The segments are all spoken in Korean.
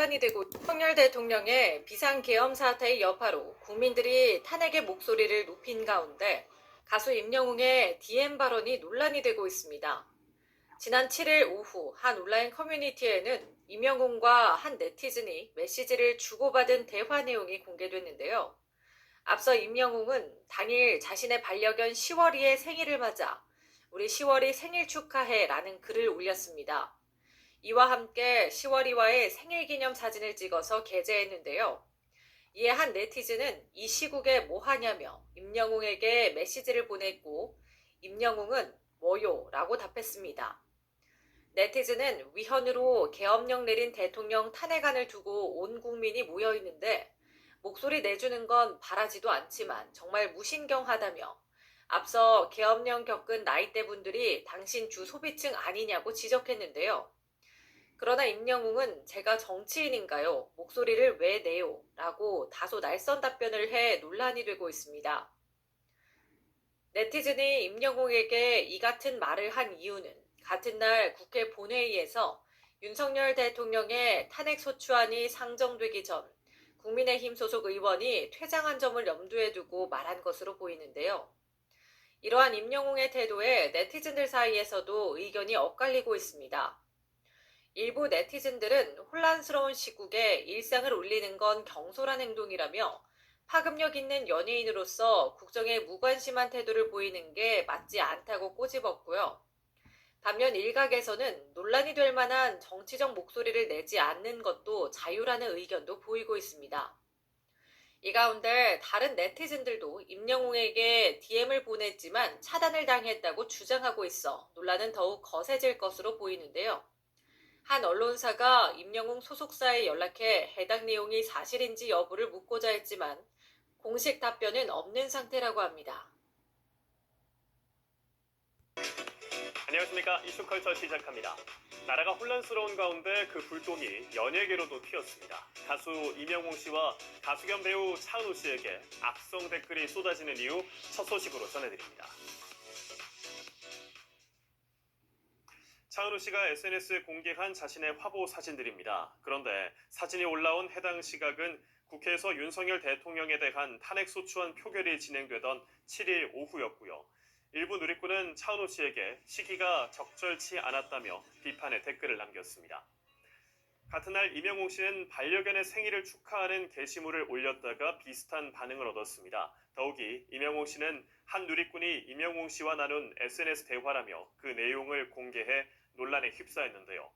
논란이 되고 윤석열 대통령의 비상계엄 사태의 여파로 국민들이 탄핵의 목소리를 높인 가운데 가수 임영웅의 DM 발언이 논란이 되고 있습니다. 지난 7일 오후 한 온라인 커뮤니티에는 임영웅과 한 네티즌이 메시지를 주고받은 대화 내용이 공개됐는데요. 앞서 임영웅은 당일 자신의 반려견 시월이의 생일을 맞아 "우리 시월이 생일 축하해" 라는 글을 올렸습니다. 이와 함께 시월이와의 생일 기념 사진을 찍어서 게재했는데요. 이에 한 네티즌은 "이 시국에 뭐 하냐며 임영웅에게 메시지를 보냈고 임영웅은 "뭐요?" 라고 답했습니다. 네티즌은 위헌으로 계엄령 내린 대통령 탄핵안을 두고 온 국민이 모여 있는데 목소리 내주는 건 바라지도 않지만 정말 무신경하다며 앞서 계엄령 겪은 나이대 분들이 당신 주 소비층 아니냐고 지적했는데요. 그러나 임영웅은 "제가 정치인인가요? 목소리를 왜 내요? 라고 다소 날선 답변을 해 논란이 되고 있습니다. 네티즌이 임영웅에게 이 같은 말을 한 이유는 같은 날 국회 본회의에서 윤석열 대통령의 탄핵소추안이 상정되기 전 국민의힘 소속 의원이 퇴장한 점을 염두에 두고 말한 것으로 보이는데요. 이러한 임영웅의 태도에 네티즌들 사이에서도 의견이 엇갈리고 있습니다. 일부 네티즌들은 혼란스러운 시국에 일상을 올리는 건 경솔한 행동이라며 파급력 있는 연예인으로서 국정에 무관심한 태도를 보이는 게 맞지 않다고 꼬집었고요. 반면 일각에서는 논란이 될 만한 정치적 목소리를 내지 않는 것도 자유라는 의견도 보이고 있습니다. 이 가운데 다른 네티즌들도 임영웅에게 DM을 보냈지만 차단을 당했다고 주장하고 있어 논란은 더욱 거세질 것으로 보이는데요. 한 언론사가 임영웅 소속사에 연락해 해당 내용이 사실인지 여부를 묻고자 했지만 공식 답변은 없는 상태라고 합니다. 안녕하십니까. 이슈컬처 시작합니다. 나라가 혼란스러운 가운데 그 불똥이 연예계로도 튀었습니다. 가수 임영웅 씨와 가수 겸 배우 차은우 씨에게 악성 댓글이 쏟아지는 이유 첫 소식으로 전해드립니다. 차은우 씨가 SNS에 공개한 자신의 화보 사진들입니다. 그런데 사진이 올라온 해당 시각은 국회에서 윤석열 대통령에 대한 탄핵소추안 표결이 진행되던 7일 오후였고요. 일부 누리꾼은 차은우 씨에게 시기가 적절치 않았다며 비판의 댓글을 남겼습니다. 같은 날 임영웅 씨는 반려견의 생일을 축하하는 게시물을 올렸다가 비슷한 반응을 얻었습니다. 더욱이 임영웅 씨는 한 누리꾼이 임영웅 씨와 나눈 SNS 대화라며 그 내용을 공개해 논란에 휩싸였는데요.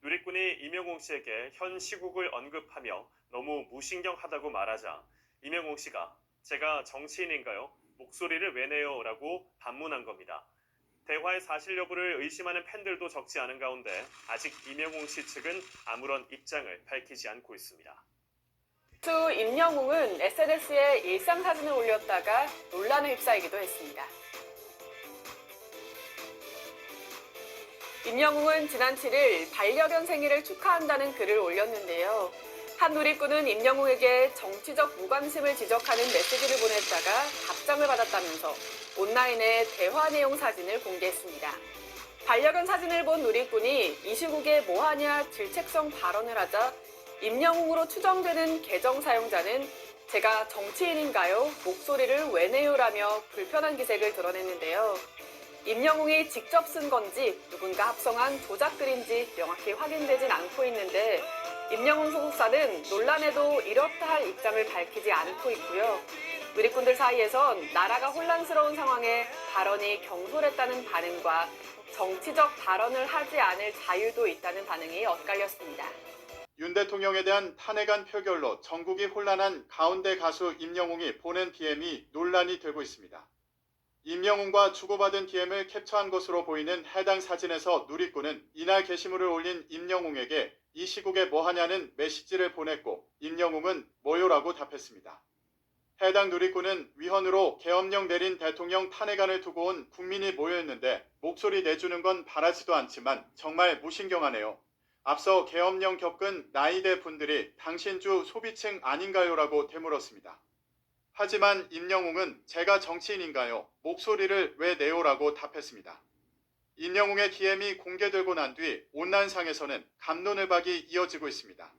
누리꾼이 임영웅 씨에게 현 시국을 언급하며 너무 무신경하다고 말하자 임영웅 씨가 "제가 정치인인가요? 목소리를 왜 내요? 라고 반문한 겁니다. 대화의 사실 여부를 의심하는 팬들도 적지 않은 가운데 아직 임영웅 씨 측은 아무런 입장을 밝히지 않고 있습니다. 가수 임영웅은 SNS에 일상 사진을 올렸다가 논란에 휩싸이기도 했습니다. 임영웅은 지난 7일 반려견 생일을 축하한다는 글을 올렸는데요. 한 누리꾼은 임영웅에게 정치적 무관심을 지적하는 메시지를 보냈다가 답장을 받았다면서 온라인에 대화 내용 사진을 공개했습니다. 반려견 사진을 본 누리꾼이 "이 시국에 뭐하냐" 질책성 발언을 하자 임영웅으로 추정되는 계정 사용자는 "제가 정치인인가요? 목소리를 왜 내요?" 라며 불편한 기색을 드러냈는데요. 임영웅이 직접 쓴 건지 누군가 합성한 조작글인지 명확히 확인되진 않고 있는데 임영웅 소속사는 논란에도 이렇다 할 입장을 밝히지 않고 있고요. 누리꾼들 사이에선 나라가 혼란스러운 상황에 발언이 경솔했다는 반응과 정치적 발언을 하지 않을 자유도 있다는 반응이 엇갈렸습니다. 윤 대통령에 대한 탄핵안 표결로 전국이 혼란한 가운데 가수 임영웅이 보낸 DM이 논란이 되고 있습니다. 임영웅과 주고받은 DM을 캡처한 것으로 보이는 해당 사진에서 누리꾼은 이날 게시물을 올린 임영웅에게 "이 시국에 뭐하냐는 메시지를 보냈고 임영웅은 "뭐요?"라고 답했습니다. 해당 누리꾼은 위헌으로 계엄령 내린 대통령 탄핵안을 두고 온 국민이 모여있는데 목소리 내주는 건 바라지도 않지만 정말 무신경하네요. 앞서 계엄령 겪은 나이대 분들이 당신 주 소비층 아닌가요? 라고 되물었습니다. 하지만 임영웅은 "제가 정치인인가요? 목소리를 왜 내요? 라고 답했습니다. 임영웅의 DM이 공개되고 난 뒤 온라인상에서는 갑론을박이 이어지고 있습니다.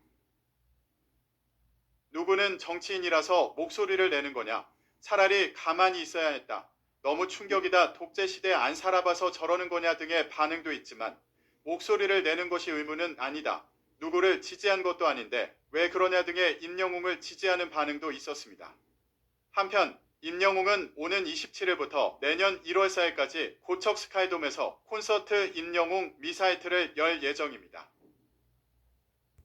누구는 정치인이라서 목소리를 내는 거냐? 차라리 가만히 있어야 했다. 너무 충격이다. 독재 시대에 안 살아봐서 저러는 거냐 등의 반응도 있지만 목소리를 내는 것이 의무는 아니다. 누구를 지지한 것도 아닌데 왜 그러냐 등의 임영웅을 지지하는 반응도 있었습니다. 한편 임영웅은 오는 27일부터 내년 1월 4일까지 고척 스카이돔에서 콘서트 임영웅 미사이트를 열 예정입니다.